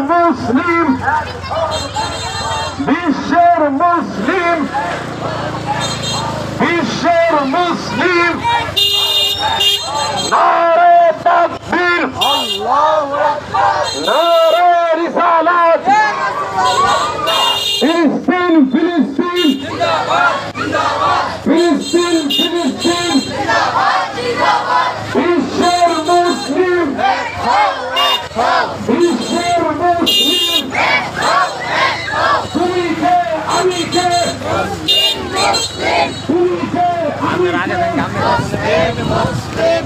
মুসলিম বিশ্বের মুসলিম বিশ্বের মুসলিম নারে তাকবীর আল্লাহু আকবার নারে রিসালাত ফিলিস্তিন ফিলিস্তিন জিন্দাবাদ জিন্দাবাদ ফিলিস্তিন ফিলিস্তিন জিন্দাবাদ জিন্দাবাদ বিশ্বের মুসলিম বিশ্বের মুসলিম তুমি কে আমি কে মুসলিম মুসলিম তুমি কে আমি কে মুসলিম মুসলিম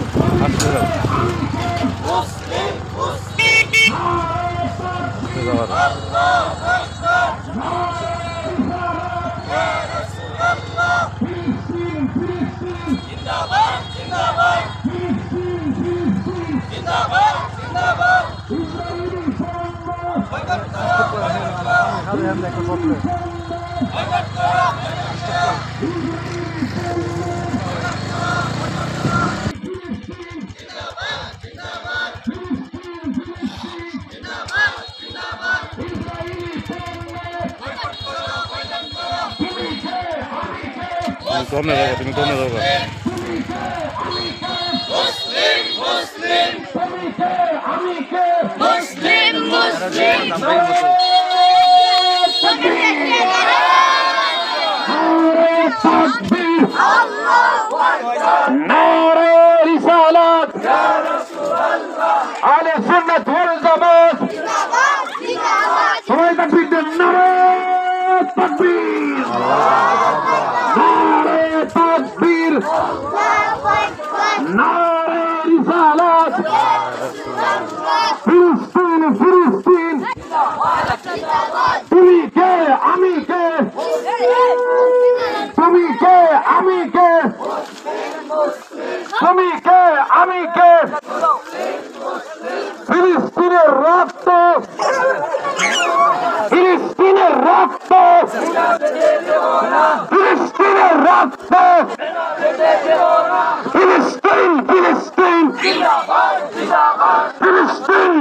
মুসলিম মুসলিম আল্লাহু আকবার ইয়া রাসূলুল্লাহ ফিলিস্তিন ফিলিস্তিন জিন্দাবাদ জিন্দাবাদ ফিলিস্তিন ফিলিস্তিন জিন্দাবাদ জিন্দাবাদ ইসরায়েলি তুমি কমে যাবো মুসলিম মুসলিম আমি কে মুসলিম মুসলিম তাকবীর আল্লাহু আকবার নারে রিসালাত ইয়া রাসূলুল্লাহ আহলে সুন্নাত ওয়াল জামাত জিন্দাবাদ জিন্দাবাদ সবাই তাকবীর দেন নারে তাকবীর নারে তাকবীর আল্লাহু আকবার নারে রিসালাত ইয়া রাসূলুল্লাহ ফিলিস্তিন ফিলিস্তিন জিন্দাবাদ জিন্দাবাদ তুমি কে আমি কে তুমি কে আমি কে তুমি কে আমি কে ফিলিস্তিনের রক্ত ফিলিস্তিনের রক্ত ফিলিস্তিনের রক্ত ফিলিস্তিন ফিলিস্তিন ফিলিস্তিন ফিলিস্তিন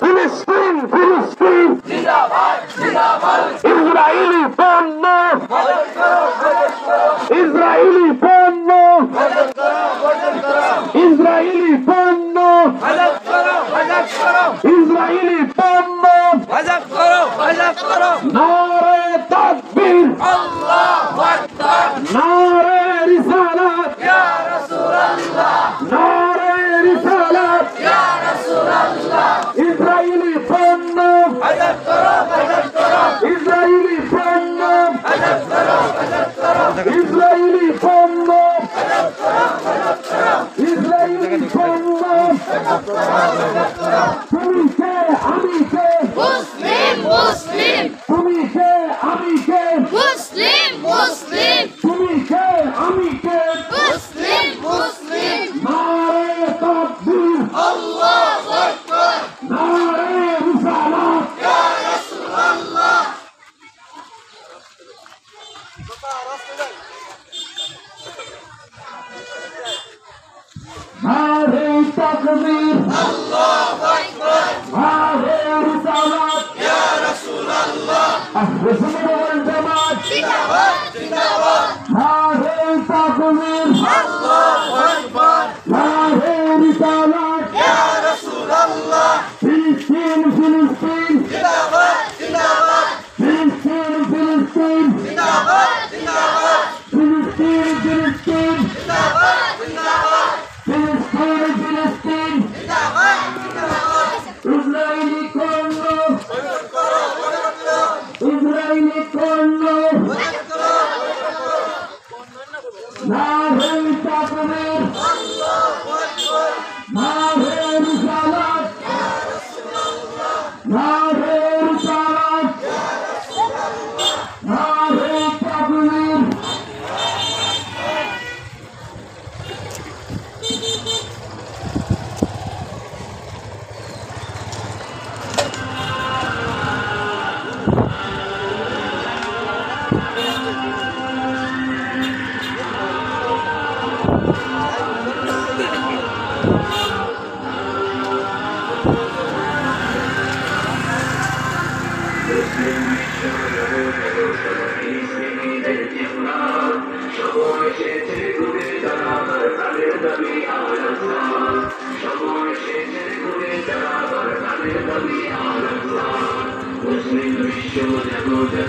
ফিলিস্তিন ফিলিস্তিন ইসরায়েলি পণ্য ইসরায়েলি পণ্য ইসরায়েলি পণ্য ইসরায়েলি পণ্য নারে তাকবীর আল্লাহু আকবার নারে রিসালাত ইয়া রাসূলুল্লাহ নারে রিসালাত ইয়া রাসূলুল্লাহ ইসরায়েলি পণ্য ইসরায়েলি পণ্য ইসরায়েলি পণ্য ইসরায়েলি পণ্য তুমি কে আমি কে মুসলিম মুসলিম তুমি কে আমি কে মুসলিম মুসলিম তুমি কে আমি কে মুসলিম মুসলিম নারে তাকবীর আল্লাহু আকবার নারে রিসালাত ইয়া রাসূলুল্লাহ নারে তাকবীর আল্লাহু আকবার নারে রিসালাত ইয়া রাসূলুল্লাহ আহলে সুন্নাত ওয়াল জামাত জিন্দাবাদ জিন্দাবাদ নারে তাকবীর আল্লাহু আকবার নারে রিসালাত ইয়া রাসূলুল্লাহ ফিলিস্তিন ফিলিস্তিন জিন্দাবাদ জিন্দাবাদ ফিলিস্তিন ফিলিস্তিন জিন্দাবাদ জিন্দাবাদ ফিলিস্তিন ফিলিস্তিন জিন্দাবাদ জিন্দাবাদ ফিলিস্তিন ফিলিস্তিন জিন্দাবাদ জিন্দাবাদ ইসরায়েলি পণ্য ইসরায়েলি পণ্য নারে তাকবীর আল্লাহু আকবার নারে রিসালাত Hey,